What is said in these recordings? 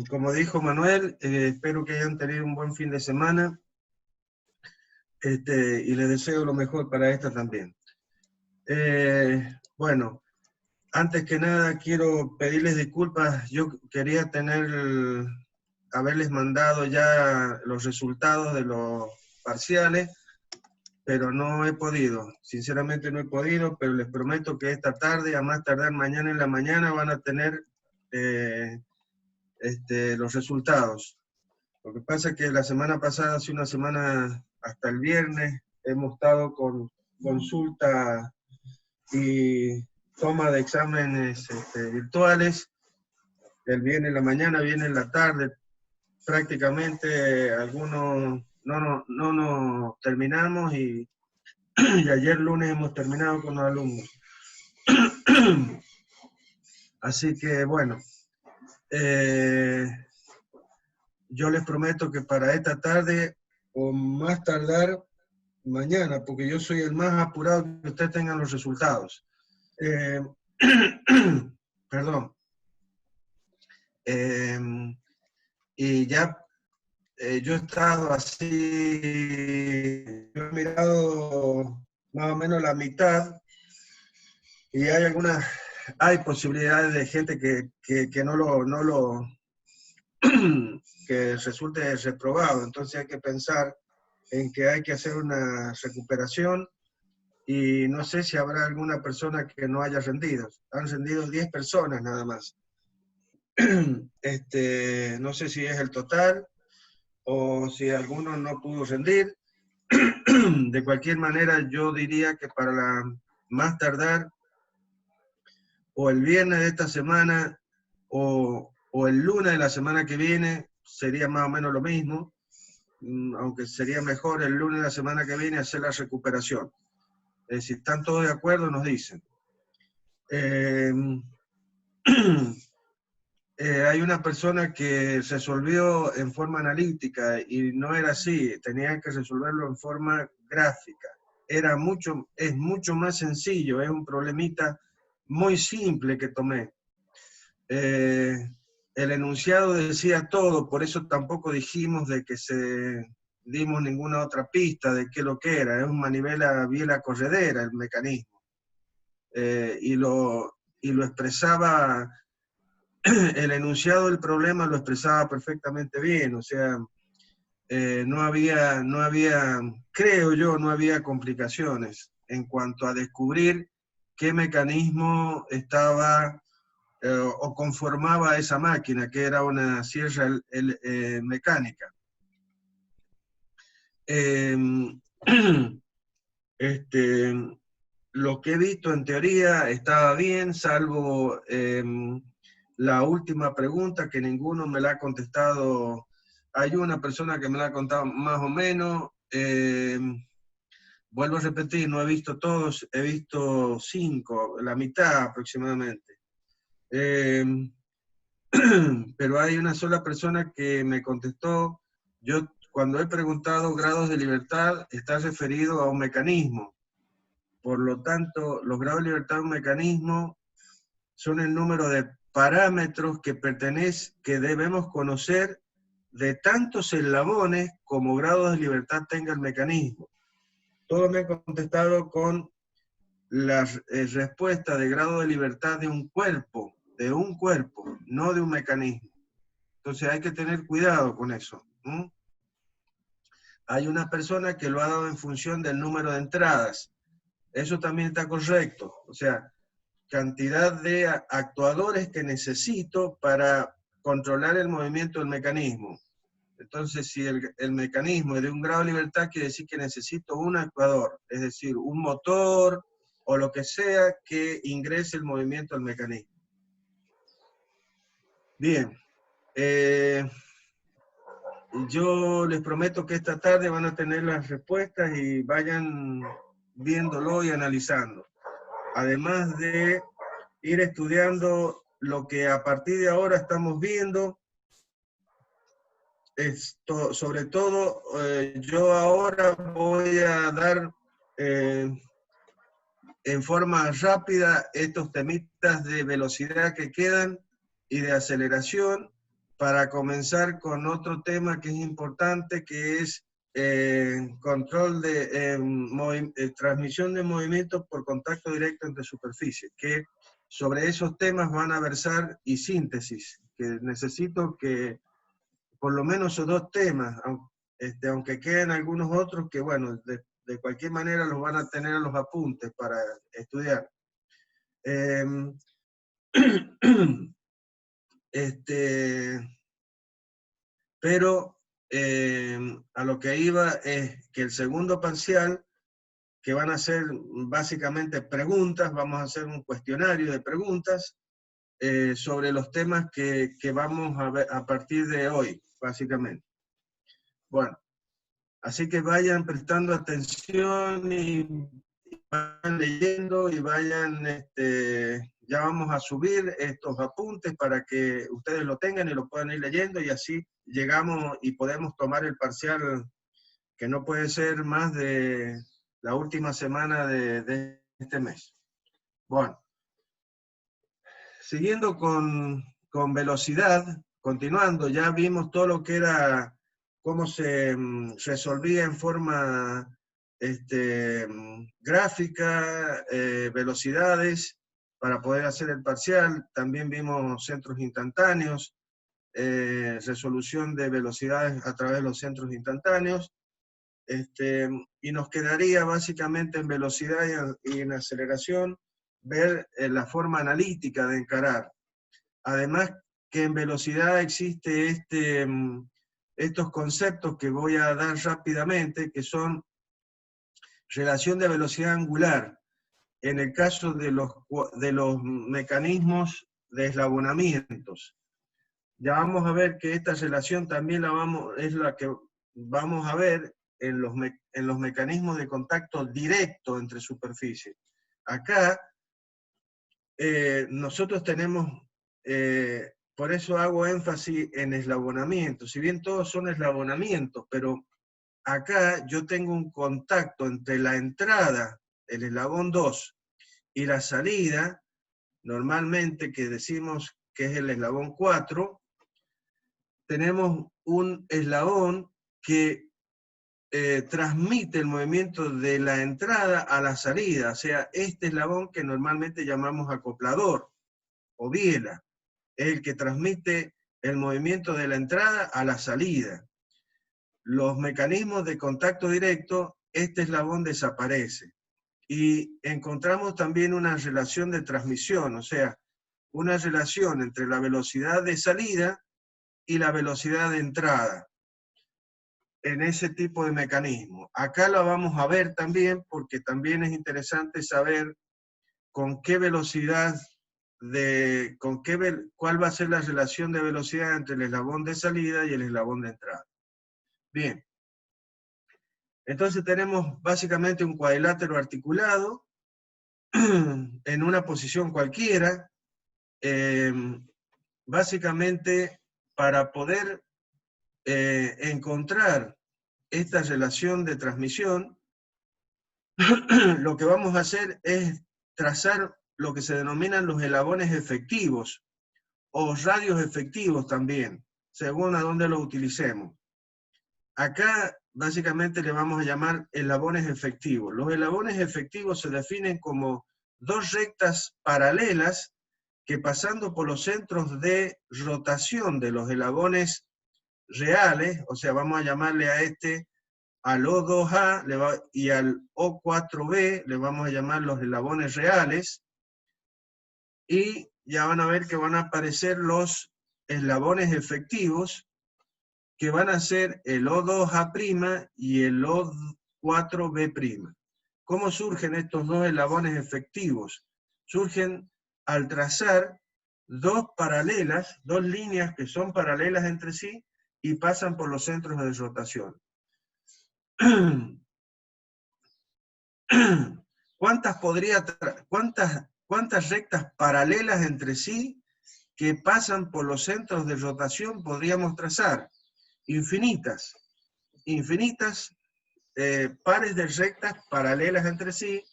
Como dijo Manuel, espero que hayan tenido un buen fin de semana, y les deseo lo mejor para esta también. Bueno, antes que nada quiero pedirles disculpas. Yo quería haberles mandado ya los resultados de los parciales, pero no he podido. Sinceramente no he podido, pero les prometo que esta tarde, a más tardar mañana en la mañana, van a tener los resultados. Lo que pasa es que la semana pasada, hace una semana hasta el viernes, hemos estado con consulta y toma de exámenes virtuales. El viernes en la mañana, viernes en la tarde, prácticamente algunos no nos terminamos y ayer lunes hemos terminado con los alumnos. Así que bueno, yo les prometo que para esta tarde o más tardar mañana, porque yo soy el más apurado que ustedes tengan los resultados. Perdón. Y ya yo he estado así, yo he mirado más o menos la mitad y hay posibilidades de gente que no que resulte reprobado. Entonces hay que pensar en que hay que hacer una recuperación y no sé si habrá alguna persona que no haya rendido. Han rendido 10 personas nada más. No sé si es el total o si alguno no pudo rendir. De cualquier manera, yo diría que para más tardar, o el viernes de esta semana, o el lunes de la semana que viene, sería más o menos lo mismo, aunque sería mejor el lunes de la semana que viene hacer la recuperación. Si están todos de acuerdo, nos dicen. Hay una persona que resolvió en forma analítica y no era así, tenía que resolverlo en forma gráfica. Es mucho más sencillo, es un problemita muy simple que tomé. El enunciado decía todo, por eso tampoco dijimos de que dimos ninguna otra pista de qué lo que era. Es un manivela biela corredera el mecanismo. Y lo expresaba, el enunciado del problema lo expresaba perfectamente bien, o sea, no había, creo yo, no había complicaciones en cuanto a descubrir qué mecanismo estaba o conformaba esa máquina, que era una sierra mecánica. Lo que he visto en teoría estaba bien, salvo la última pregunta que ninguno me la ha contestado. Hay una persona que me la ha contado más o menos. Vuelvo a repetir, no he visto todos, he visto 5, la mitad aproximadamente. Pero hay una sola persona que me contestó. Yo, cuando he preguntado grados de libertad, está referido a un mecanismo. Por lo tanto, los grados de libertad de un mecanismo son el número de parámetros que debemos conocer de tantos eslabones como grados de libertad tenga el mecanismo. Todos me han contestado con la respuesta de grado de libertad de un cuerpo, no de un mecanismo. Entonces hay que tener cuidado con eso. Hay una persona que lo ha dado en función del número de entradas. Eso también está correcto. O sea, cantidad de actuadores que necesito para controlar el movimiento del mecanismo. Entonces, si el mecanismo es de un grado de libertad, quiere decir que necesito un actuador, es decir, un motor o lo que sea que ingrese el movimiento al mecanismo. Bien. Yo les prometo que esta tarde van a tener las respuestas y vayan viéndolo y analizando. Además de ir estudiando lo que a partir de ahora estamos viendo, sobre todo yo ahora voy a dar en forma rápida estos temitas de velocidad que quedan y de aceleración, para comenzar con otro tema que es importante, que es control de transmisión de movimientos por contacto directo entre superficies, que sobre esos temas van a versar y síntesis, que necesito que por lo menos esos dos temas, aunque queden algunos otros que, bueno, de cualquier manera los van a tener en los apuntes para estudiar. Pero a lo que iba es que el segundo parcial, que van a ser básicamente preguntas, vamos a hacer un cuestionario de preguntas sobre los temas que vamos a ver a partir de hoy, básicamente. Bueno, así que vayan prestando atención y vayan leyendo y vayan, ya vamos a subir estos apuntes para que ustedes lo tengan y lo puedan ir leyendo, y así llegamos y podemos tomar el parcial, que no puede ser más de la última semana de este mes. Bueno, siguiendo con velocidad, continuando, ya vimos todo lo que era, cómo se resolvía en forma gráfica, velocidades, para poder hacer el parcial. También vimos centros instantáneos, resolución de velocidades a través de los centros instantáneos, y nos quedaría básicamente en velocidad y en aceleración ver la forma analítica de encarar. Además que en velocidad existe estos conceptos que voy a dar rápidamente, que son relación de velocidad angular, en el caso de los mecanismos de eslabonamientos. Ya vamos a ver que esta relación también es la que vamos a ver en los mecanismos de contacto directo entre superficies. Acá nosotros tenemos, por eso hago énfasis en eslabonamiento, si bien todos son eslabonamientos, pero acá yo tengo un contacto entre la entrada, el eslabón 2, y la salida, normalmente que decimos que es el eslabón 4, tenemos un eslabón que transmite el movimiento de la entrada a la salida, o sea, este eslabón que normalmente llamamos acoplador o biela, es el que transmite el movimiento de la entrada a la salida. Los mecanismos de contacto directo, este eslabón desaparece. Y encontramos también una relación de transmisión, o sea, una relación entre la velocidad de salida y la velocidad de entrada en ese tipo de mecanismo. Acá lo vamos a ver también, porque también es interesante saber con qué velocidad, cuál va a ser la relación de velocidad entre el eslabón de salida y el eslabón de entrada. Bien. Entonces tenemos básicamente un cuadrilátero articulado en una posición cualquiera. Básicamente, para poder encontrar esta relación de transmisión, lo que vamos a hacer es trazar lo que se denominan los eslabones efectivos, o radios efectivos también, según a dónde lo utilicemos. Acá básicamente le vamos a llamar eslabones efectivos. Los eslabones efectivos se definen como dos rectas paralelas que, pasando por los centros de rotación de los eslabones reales, o sea, vamos a llamarle a al O2A y al O4B, le vamos a llamar los eslabones reales, y ya van a ver que van a aparecer los eslabones efectivos, que van a ser el O2A' y el O4B'. ¿Cómo surgen estos dos eslabones efectivos? Surgen al trazar dos líneas que son paralelas entre sí y pasan por los centros de rotación. ¿Cuántas rectas paralelas entre sí que pasan por los centros de rotación podríamos trazar? Infinitas. Infinitas pares de rectas paralelas entre sí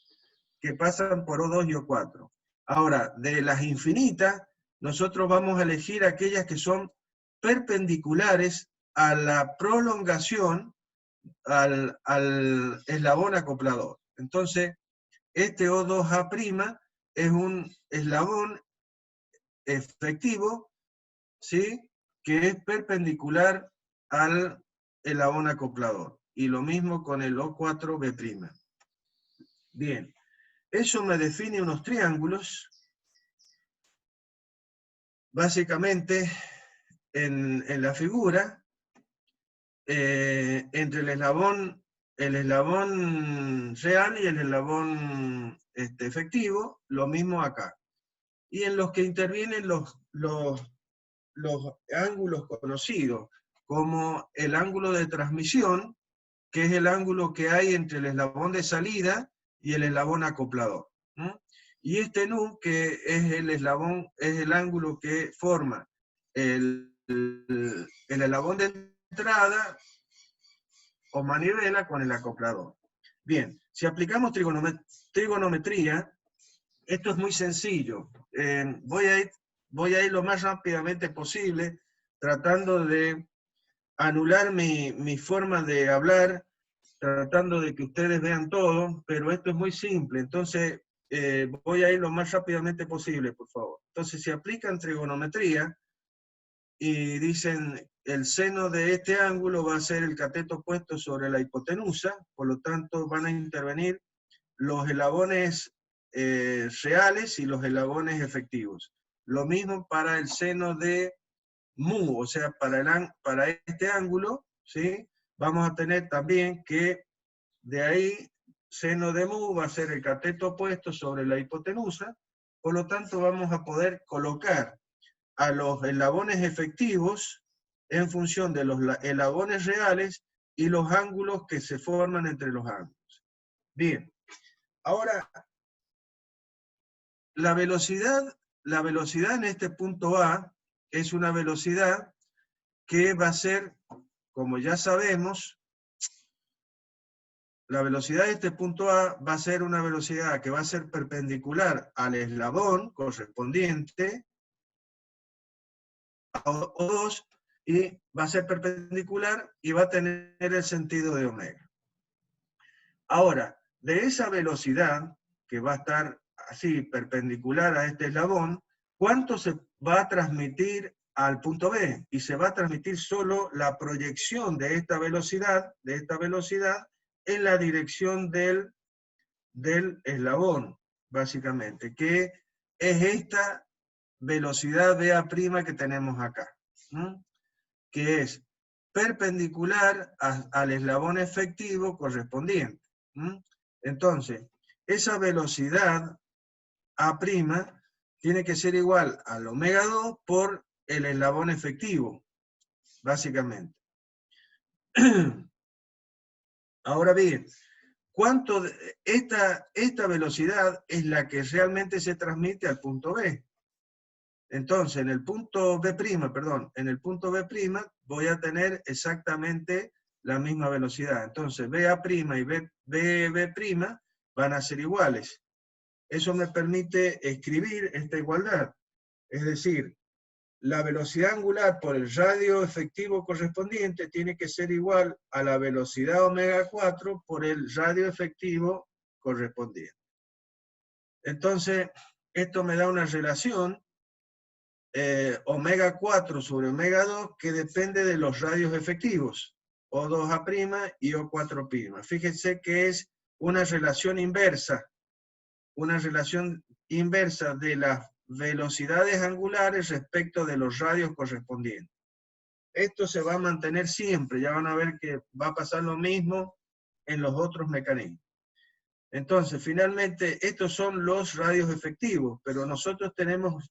que pasan por O2 y O4. Ahora, de las infinitas, nosotros vamos a elegir aquellas que son perpendiculares a la prolongación al eslabón acoplador. Entonces, este O2A' es un eslabón efectivo, ¿sí?, que es perpendicular al eslabón acoplador. Y lo mismo con el O4B'. Bien, eso me define unos triángulos, básicamente en la figura, entre el eslabón real y el eslabón efectivo, lo mismo acá. Y en los que intervienen los ángulos conocidos, como el ángulo de transmisión, que es el ángulo que hay entre el eslabón de salida y el eslabón acoplador. Y este nu, que es el ángulo que forma el eslabón de entrada o manivela con el acoplador. Bien, si aplicamos trigonometría, esto es muy sencillo. Voy a ir lo más rápidamente posible, tratando de anular mi forma de hablar, tratando de que ustedes vean todo, pero esto es muy simple. Entonces, voy a ir lo más rápidamente posible, por favor. Entonces, si aplican trigonometría y dicen el seno de este ángulo va a ser el cateto opuesto sobre la hipotenusa, por lo tanto van a intervenir los eslabones reales y los eslabones efectivos. Lo mismo para el seno de mu, o sea, para este ángulo, ¿sí?, vamos a tener también que de ahí seno de mu va a ser el cateto opuesto sobre la hipotenusa, por lo tanto vamos a poder colocar a los eslabones efectivos en función de los eslabones reales y los ángulos que se forman entre los ángulos. Bien, ahora la velocidad en este punto A es una velocidad que va a ser, como ya sabemos, la velocidad de este punto A va a ser una velocidad que va a ser perpendicular al eslabón correspondiente a O2 y va a ser perpendicular y va a tener el sentido de omega. Ahora, de esa velocidad que va a estar así perpendicular a este eslabón, ¿cuánto se va a transmitir al punto B? Y se va a transmitir solo la proyección de esta velocidad en la dirección del eslabón, básicamente, que es esta velocidad dA' que tenemos acá, que es perpendicular al eslabón efectivo correspondiente. Entonces, esa velocidad A' tiene que ser igual al omega 2 por el eslabón efectivo, básicamente. Ahora bien, esta velocidad es la que realmente se transmite al punto B. Entonces, en el punto B', voy a tener exactamente la misma velocidad. Entonces, BA' y BB' van a ser iguales. Eso me permite escribir esta igualdad. Es decir, la velocidad angular por el radio efectivo correspondiente tiene que ser igual a la velocidad omega 4 por el radio efectivo correspondiente. Entonces, esto me da una relación omega 4 sobre omega 2 que depende de los radios efectivos, O2A' y O4'. Fíjense que es una relación inversa de las velocidades angulares respecto de los radios correspondientes. Esto se va a mantener siempre, ya van a ver que va a pasar lo mismo en los otros mecanismos. Entonces, finalmente, estos son los radios efectivos, pero nosotros tenemos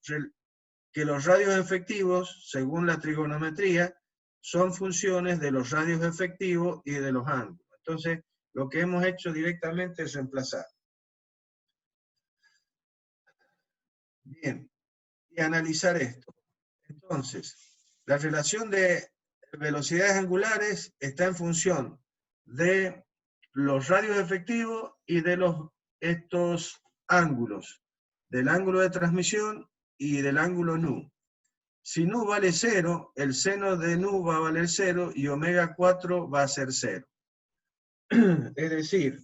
que los radios efectivos, según la trigonometría, son funciones de los radios efectivos y de los ángulos. Entonces, lo que hemos hecho directamente es reemplazar. Bien, y analizar esto. Entonces, la relación de velocidades angulares está en función de los radios efectivos y de estos ángulos, del ángulo de transmisión y del ángulo nu. Si nu vale 0, el seno de nu va a valer 0 y omega 4 va a ser 0. Es decir,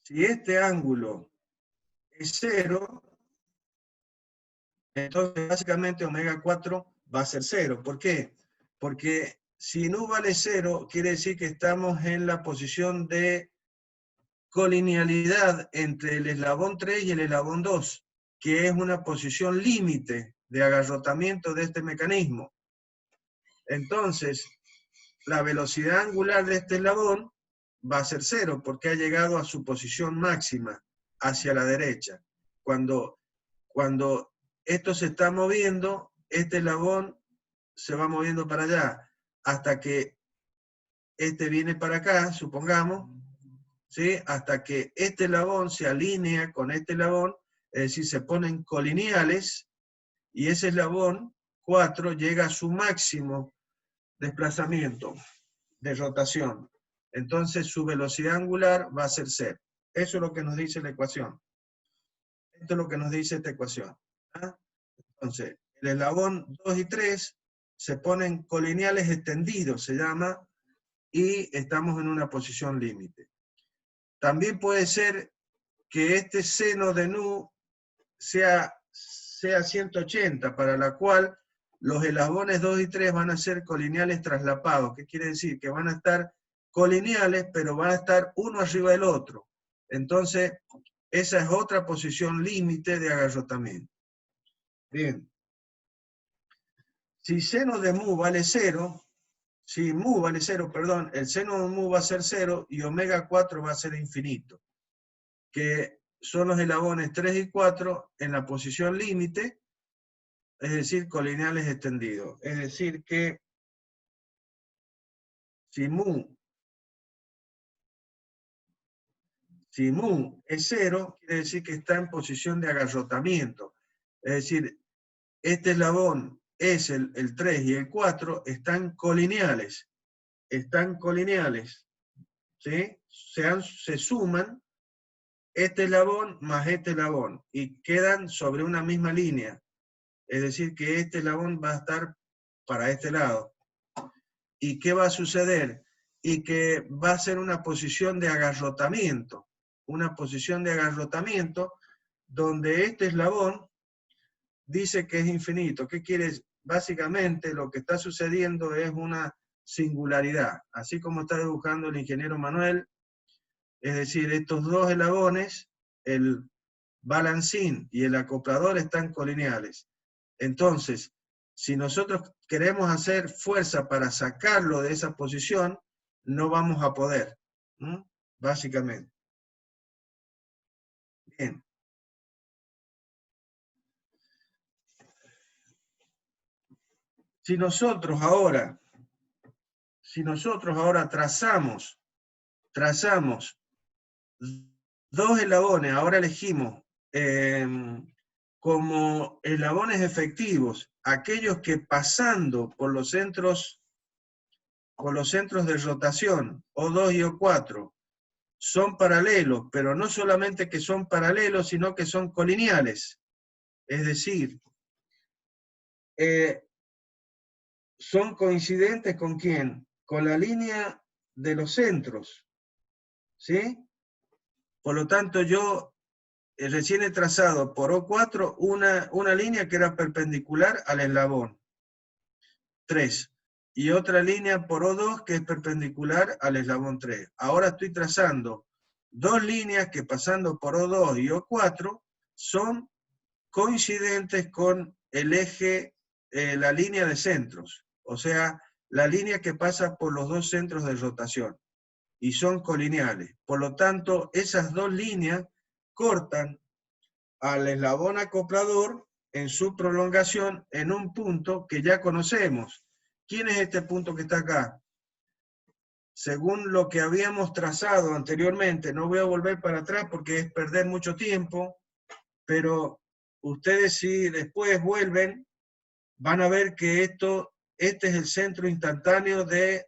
si este ángulo es 0, entonces básicamente omega 4 va a ser 0. ¿Por qué? Porque si nu vale 0, quiere decir que estamos en la posición de colinealidad entre el eslabón 3 y el eslabón 2, que es una posición límite de agarrotamiento de este mecanismo. Entonces, la velocidad angular de este eslabón va a ser 0, porque ha llegado a su posición máxima, hacia la derecha. Cuando esto se está moviendo, este eslabón se va moviendo para allá, hasta que este viene para acá, supongamos, ¿sí? Hasta que este eslabón se alinea con este eslabón, es decir, se ponen colineales, y ese eslabón 4 llega a su máximo desplazamiento de rotación. Entonces su velocidad angular va a ser 0. Eso es lo que nos dice la ecuación. Esto es lo que nos dice esta ecuación. ¿Ah? Entonces, el eslabón 2 y 3 se ponen colineales extendidos, se llama, y estamos en una posición límite. También puede ser que este seno de nu sea 180, para la cual los eslabones 2 y 3 van a ser colineales traslapados. ¿Qué quiere decir? Que van a estar colineales, pero van a estar uno arriba del otro. Entonces, esa es otra posición límite de agarrotamiento. Bien. Si seno de mu vale 0, si mu vale 0, perdón, el seno de mu va a ser 0 y omega 4 va a ser infinito, que son los eslabones 3 y 4 en la posición límite, es decir, colineales extendidos. Es decir que si mu es 0, quiere decir que está en posición de agarrotamiento. Es decir, este eslabón es el 3 y el 4, están colineales. Están colineales. ¿Sí? Se suman este eslabón más este eslabón y quedan sobre una misma línea. Es decir, que este eslabón va a estar para este lado. ¿Y qué va a suceder? Y que va a ser una posición de agarrotamiento. Una posición de agarrotamiento donde este eslabón dice que es infinito. ¿Qué quiere decir? Básicamente lo que está sucediendo es una singularidad. Así como está dibujando el ingeniero Manuel, es decir, estos dos eslabones, el balancín y el acoplador, están colineales. Entonces, si nosotros queremos hacer fuerza para sacarlo de esa posición, no vamos a poder, ¿no? Básicamente. Bien. Si nosotros ahora trazamos dos eslabones, ahora elegimos como eslabones efectivos, aquellos que pasando por los centros de rotación, O2 y O4, son paralelos, pero no solamente que son paralelos, sino que son colineales. Es decir, son coincidentes ¿con quién? Con la línea de los centros. ¿Sí? Por lo tanto, yo recién he trazado por O4 una línea que era perpendicular al eslabón 3 y otra línea por O2 que es perpendicular al eslabón 3. Ahora estoy trazando dos líneas que pasando por O2 y O4 son coincidentes con el eje, la línea de centros, o sea, la línea que pasa por los dos centros de rotación, y son colineales. Por lo tanto, esas dos líneas cortan al eslabón acoplador en su prolongación en un punto que ya conocemos. ¿Quién es este punto que está acá? Según lo que habíamos trazado anteriormente, no voy a volver para atrás porque es perder mucho tiempo, pero ustedes si después vuelven, van a ver que este es el centro instantáneo de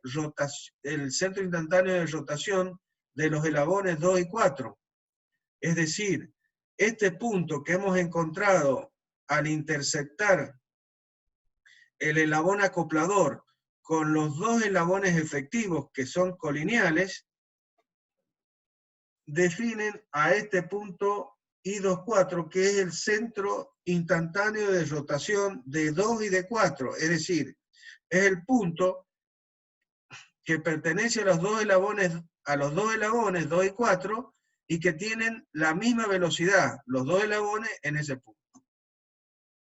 rotación, de los eslabones 2 y 4. Es decir, este punto que hemos encontrado al intersectar el eslabón acoplador con los dos eslabones efectivos que son colineales, definen a este punto I24, que es el centro instantáneo de rotación de 2 y de 4, es decir, es el punto que pertenece a los dos eslabones 2 y 4, y que tienen la misma velocidad, los dos eslabones en ese punto.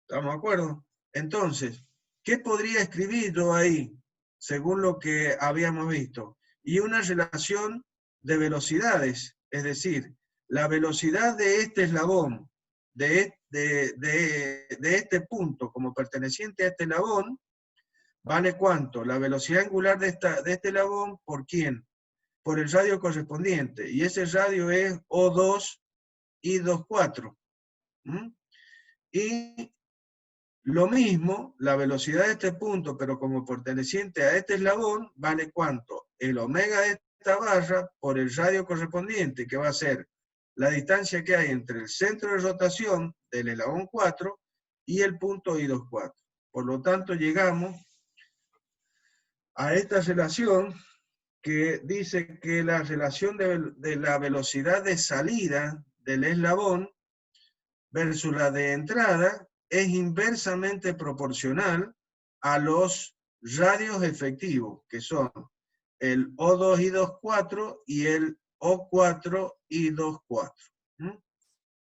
¿Estamos de acuerdo? Entonces, ¿qué podría escribir yo ahí, según lo que habíamos visto? Y una relación de velocidades, es decir, la velocidad de este eslabón, de este punto como perteneciente a este eslabón, ¿vale cuánto? La velocidad angular de este eslabón, ¿por quién? Por el radio correspondiente, y ese radio es O2 y 24. Y lo mismo, la velocidad de este punto, pero como perteneciente a este eslabón, ¿vale cuánto? El omega de esta barra por el radio correspondiente, que va a ser la distancia que hay entre el centro de rotación del eslabón 4 y el punto I24. Por lo tanto, llegamos a esta relación que dice que la relación de la velocidad de salida del eslabón versus la de entrada es inversamente proporcional a los radios efectivos, que son el O2 y 24 y el O4 y 24.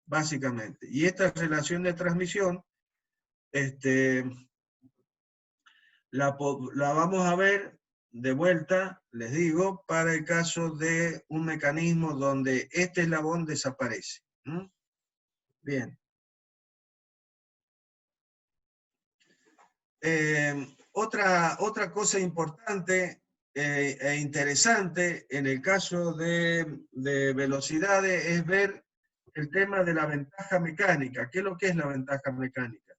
Básicamente. Y esta relación de transmisión la vamos a ver de vuelta, les digo, para el caso de un mecanismo donde este eslabón desaparece. Bien. Otra cosa importante e interesante en el caso de velocidades es ver el tema de la ventaja mecánica. ¿Qué es lo que es la ventaja mecánica?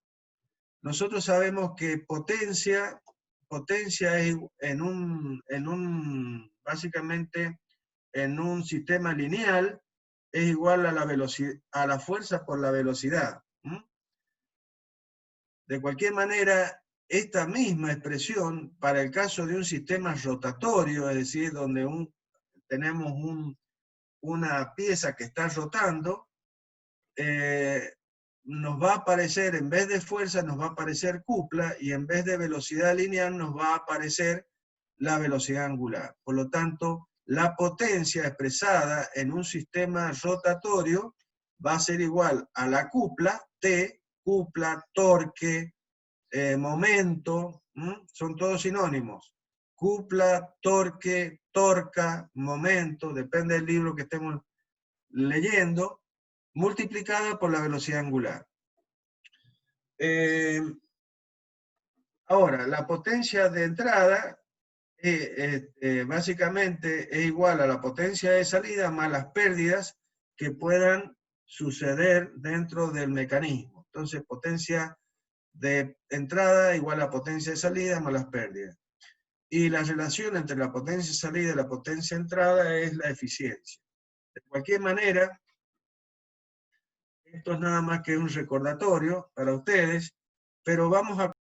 Nosotros sabemos que potencia es básicamente en un sistema lineal es igual a la velocidad, a la fuerza por la velocidad. De cualquier manera, esta misma expresión para el caso de un sistema rotatorio, es decir, donde tenemos una pieza que está rotando, nos va a aparecer, en vez de fuerza, nos va a aparecer cupla, y en vez de velocidad lineal nos va a aparecer la velocidad angular. Por lo tanto, la potencia expresada en un sistema rotatorio va a ser igual a la cupla, T, cupla, torque, momento, son todos sinónimos. Cupla, torque, torca, momento, depende del libro que estemos leyendo, multiplicada por la velocidad angular. Ahora, la potencia de entrada básicamente es igual a la potencia de salida más las pérdidas que puedan suceder dentro del mecanismo. Entonces, potencia de entrada igual a potencia de salida más las pérdidas. Y la relación entre la potencia de salida y la potencia de entrada es la eficiencia. De cualquier manera, esto es nada más que un recordatorio para ustedes, pero vamos a